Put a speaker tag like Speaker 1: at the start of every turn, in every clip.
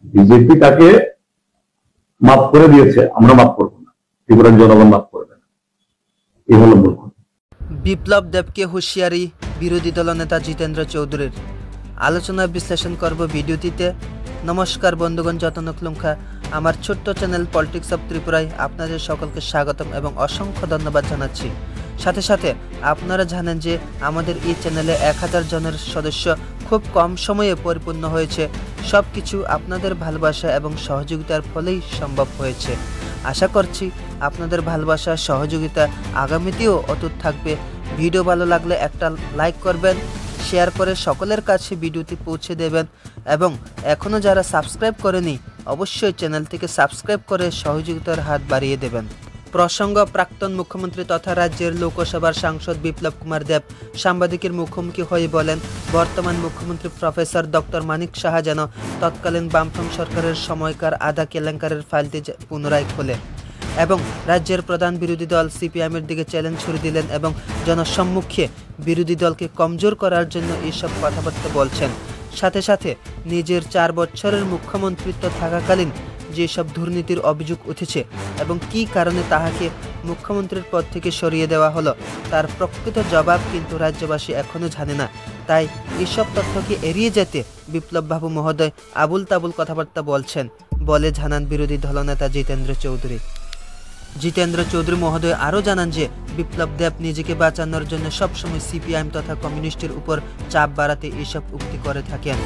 Speaker 1: BJP তাকে মাফ করে দিয়েছে, আমরা মাফ করবো না, ত্রিপুরার জনগণ মাফ করবে না। এই হলো মূল কথা।
Speaker 2: বিপ্লব দেবকে হুঁশিয়ারি বিরোধী দলনেতা জিতেন্দ্র চৌধুরীর। আলোচনা বিশ্লেষণ করব ভিডিওটিতে। নমস্কার বন্ধুগণ, যতন ক্লুঙ্খা আমার ছোট্ট চ্যানেল পলিটিক্স অফ ত্রিপুরায় আপনাদের সকলকে স্বাগতম এবং অসংখ্য ধন্যবাদ জানাচ্ছি। সাথে সাথে আপনারা জানেন যে আমাদের এই চ্যানেলে 1000 জনের সদস্য খুব কম সময়ে পরিপূর্ণ হয়েছে। সব কিছু আপনাদের ভালোবাসা এবং সহযোগিতার ফলেই সম্ভব হয়েছে। আশা করছি আপনাদের ভালোবাসা সহযোগিতা আগামীতেও অটুট থাকবে। ভিডিও ভালো লাগলে একটা লাইক করবেন, শেয়ার করে সকলের কাছে ভিডিওটি পৌঁছে দেবেন এবং এখনও যারা সাবস্ক্রাইব করেনি অবশ্যই চ্যানেলটিকে সাবস্ক্রাইব করে সহযোগিতার হাত বাড়িয়ে দেবেন। প্রসঙ্গ, প্রাক্তন মুখ্যমন্ত্রী তথা রাজ্যের লোকসভার সাংসদ বিপ্লব কুমার দেব সাংবাদিকের মুখোমুখি হয়ে বলেন, বর্তমান মুখ্যমন্ত্রী প্রফেসর ডক্টর মানিক সাহা যেন তৎকালীন বামফ্রন্ট সরকারের সময়কার আধা কেলেঙ্কারের ফাইলটি পুনরায় খোলে এবং রাজ্যের প্রধান বিরোধী দল সিপিএমের দিকে চ্যালেঞ্জ ছুড়ে দিলেন এবং জনসম্মুখে বিরোধী দলকে কমজোর করার জন্য এইসব কথাবার্তা বলছেন। সাথে সাথে নিজের 4 বছরের মুখ্যমন্ত্রিত্ব থাকাকালীন যেসব দুর্নীতির অভিযোগ উঠেছে এবং কী কারণে তাহাকে মুখ্যমন্ত্রীর পদ থেকে সরিয়ে দেওয়া হলো তার প্রকৃত জবাব কিন্তু রাজ্যবাসী এখনও জানে না। তাই এসব তথ্যকে এড়িয়ে যেতে বিপ্লব বাবু মহোদয় আবুল তাবুল কথাবার্তা বলছেন বলে জানান বিরোধী দলনেতা জিতেন্দ্র চৌধুরী। জিতেন্দ্র চৌধুরী মহোদয় আরও জানান যে বিপ্লব দেব নিজেকে বাঁচানোর জন্য সবসময় সিপিআইএম তথা কমিউনিস্টের উপর চাপ বাড়াতে এসব উক্তি করে থাকেন।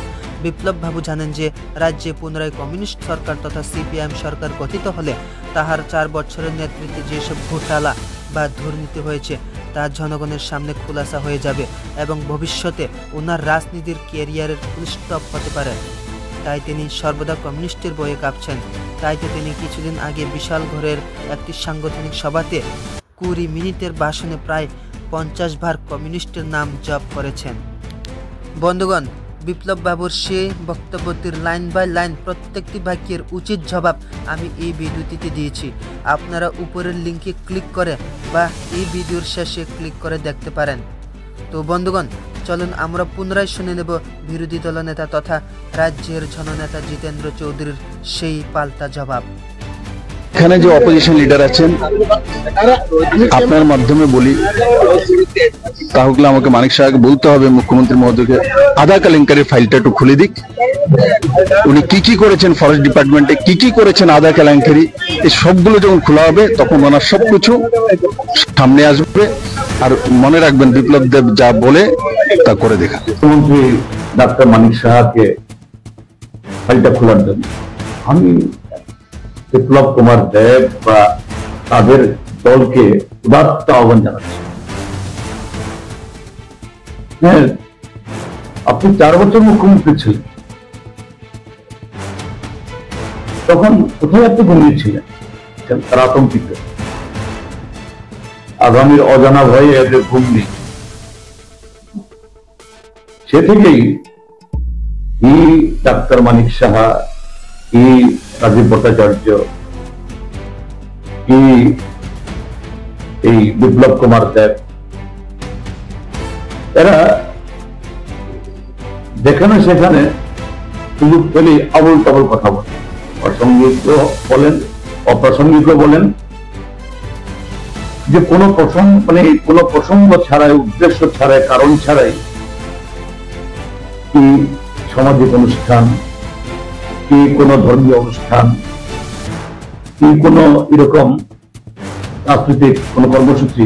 Speaker 2: বিপ্লব বাবু জানেন যে রাজ্যে পুনরায় কমিউনিস্ট সরকার তথা সিপিআইএম সরকার গঠিত হলে তাহার 4 বছরের নেতৃত্বে যেসব ঘোটালা বা দুর্নীতি হয়েছে তা জনগণের সামনে খোলাসা হয়ে যাবে এবং ভবিষ্যতে ওনার রাজনীতির ক্যারিয়ারের ফুল স্টপ হতে পারে। তাই তিনি সর্বদা কমিউনিস্টের বয়ে কাঁপছেন। তাই তো তিনি কিছুদিন আগে বিশাল ঘরের একটি সাংগঠনিক সভাতে 20 মিনিটের ভাষণে প্রায় 50 বার কমিউনিস্টের নাম জপ করেছেন। বন্ধুগণ, বিপ্লব বাবুর সেই বক্তব্যটির লাইন বাই লাইন প্রত্যেকটি বাক্যের উচিত জবাব আমি এই ভিডিওটিতে দিয়েছি। আপনারা উপরের লিঙ্কে ক্লিক করে বা এই ভিডিওর শেষে ক্লিক করে দেখতে পারেন। তো বন্ধুগণ, চলুন আমরা পুনরায় শুনে নেব বিরোধী দলনেতা তথা রাজ্যের জননেতা জিতেন্দ্র চৌধুরীর সেই পাল্টা জবাব।
Speaker 3: এখানে যে অপোজিশন লিডার আছেন, আপনার মাধ্যমে বলি, তাহলে আমাকে মানিক সাহাকে বলতে হবে মুখ্যমন্ত্রী মহোদয়কে আধা কেলেঙ্কারির ফাইলটা একটু খুলে দিক। উনি কি কি করেছেন ফরেস্ট ডিপার্টমেন্টে, কি কি করেছেন আধা কেলেঙ্কারি, এই সবগুলো যখন খোলা হবে তখন ওনার সবকিছু সামনে আসবে। আর মনে রাখবেন, বিপ্লব দেব যা বলে তা করে দেখা।
Speaker 1: মুখ্যমন্ত্রী ডাক্তার মানিক সাহাকে ফাইলটা খোলার জন্য আমি বিপ্লব কুমার দেব বা তাদের দলকে উদাত্ত আহ্বান জানাচ্ছি। হ্যাঁ, আপনি 4 বছর মুখ্যমন্ত্রী ছিলেন, তখন কোথায় আপনি ঘুমিয়েছিলেন? তারা আতঙ্কিত, আগামীর অজানা ভয়ে এদের ঘুম নেই। সে থেকেই ডাক্তার মানিক সাহা, রাজীব ভট্টাচার্য, এই বিপ্লব কুমার দেব, এরা যেখানে সেখানে সুযোগ পেলেই আবল তাবল কথা বলেন, প্রাসঙ্গিক বলেন, অপ্রাসঙ্গিক বলেন, যে কোনো প্রসঙ্গ ছাড়াই, উদ্দেশ্য ছাড়াই, কারণ ছাড়াই কি সামাজিক অনুষ্ঠান, কি কোনো ধর্মীয় অনুষ্ঠান, কি কোনো এরকম সাংস্কৃতিক কোনো কর্মসূচি,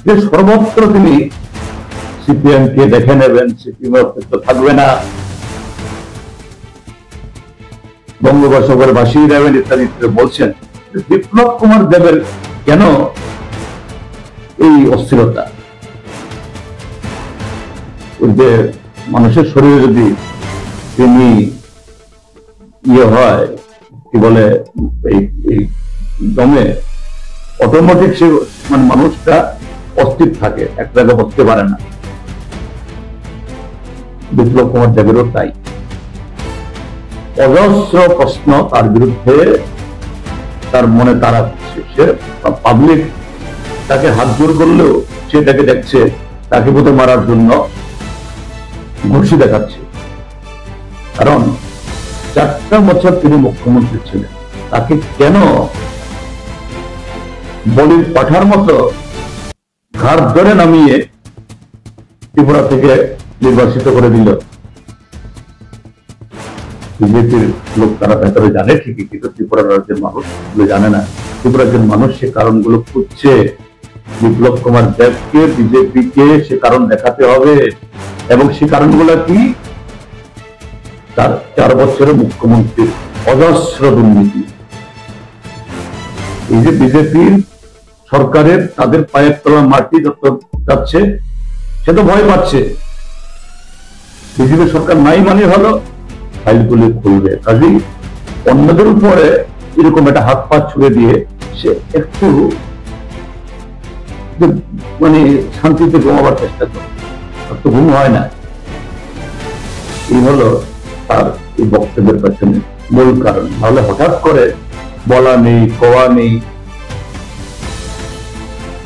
Speaker 1: যে সর্বত্র তিনি সিপিএম কে দেখে নেবেন, সিপিএম অস্তিত্ব থাকবে না, বঙ্গোপসাগর ভাসিয়ে নেবেন ইত্যাদি বলছেন। বিপ্লব কুমার দেবের কেন এই অস্থিরতা? যে মানুষের শরীরে যদি তিনি হয়, কি বলে, এই দমে অটোমেটিক সে মানুষটা অস্থির থাকে, এক জায়গায় বসতে পারে না। বিপ্লব কুমার দেবেরও তাই। অজস্র প্রশ্ন তার বিরুদ্ধে তার মনে তারা করছে। সে পাবলিক তাকে হাত জোর করলেও সে তাকে দেখছে তাকে বোধ মারার জন্য ঘুষি দেখাচ্ছে। কারণ 4টা বছর তিনি মুখ্যমন্ত্রী ছিলেন, তাকে কেন বলির পাঠার মতো ঘাড় ধরে নামিয়ে ত্রিপুরা থেকে নির্বাচিত করে দিল? বিজেপির লোক তারা ভেতরে জানে ঠিকই, কিন্তু ত্রিপুরা রাজ্যের মানুষ জানে না। ত্রিপুরা রাজ্যের মানুষ সে কারণগুলো খুঁজছে। বিপ্লব কুমার দেবকে, বিজেপিকে সে কারণ দেখাতে হবে, এবং সে কারণগুলো কি? তার 4 বছরের মুখ্যমন্ত্রীর অজস্র দুর্নীতি। এই যে বিজেপির সরকারের তাদের পায়ের তলা মাটি যত যাচ্ছে, সে তো ভয় পাচ্ছে। বিজেপি সরকার নাই মানে হলো ফাইলগুলি খুলবে, কাজেই অন্যদের উপরে এরকম একটা হাত পা ছুড়ে দিয়ে সে একটু মানে শান্তিতে ঘুমাবার চেষ্টা করে, তো ঘুম হয় না। এই হলো তার এই বক্তব্যের পেছনে মূল কারণ। তাহলে হঠাৎ করে বলা নেই, কোয়া নেই,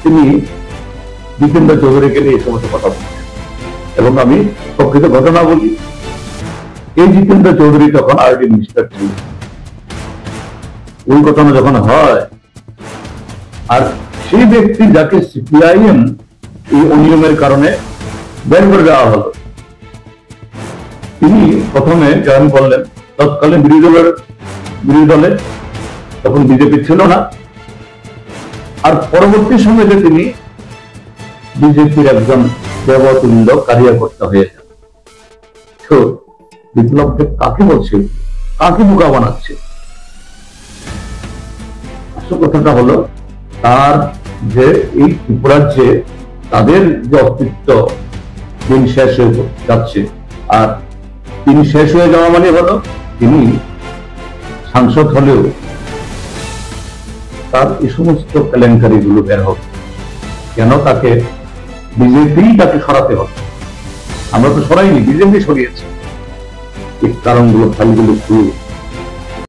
Speaker 1: তিনি জিতেন্দ্র চৌধুরীকে নিয়ে এই সমস্ত কথা বলছেন। এবং আমি প্রকৃত ঘটনা বলি, এই জিতেন্দ্র চৌধুরী তখন আরডি মিনিস্টার ছিল। ওই ঘটনা যখন হয়, আর সেই ব্যক্তি যাকে সিপিআইএম এই অনিয়মের কারণে বের করে দেওয়া হলো, তিনি প্রথমে জয়েন করলেন তৎকালীন বিরোধী দলে, তখন বিজেপি ছিল না। আর পরবর্তী সময়ে তিনি বিজেপির একজন দেবতুল্য কার্যকর্তা হয়ে যান। তো বিপ্লবকে কাকে বলছে, কাকে বোকা বানাচ্ছে? আসল কথাটা হলো তার যে এই ত্রিপুরাজ্যে তাদের যে অস্তিত্ব দিন শেষ হয়ে যাচ্ছে, আর তিনি শেষ হয়ে যাওয়া মানে হলো তিনি সাংসদ হলেও তার এই সমস্ত কেলেঙ্কারি গুলো বের হবে। কেন তাকে বিজেপি তাকে সরাতে হবে? আমরা তো সরাইনি, বিজেপি সরিয়েছে। এই কারণগুলো ফাইলগুলো খুলে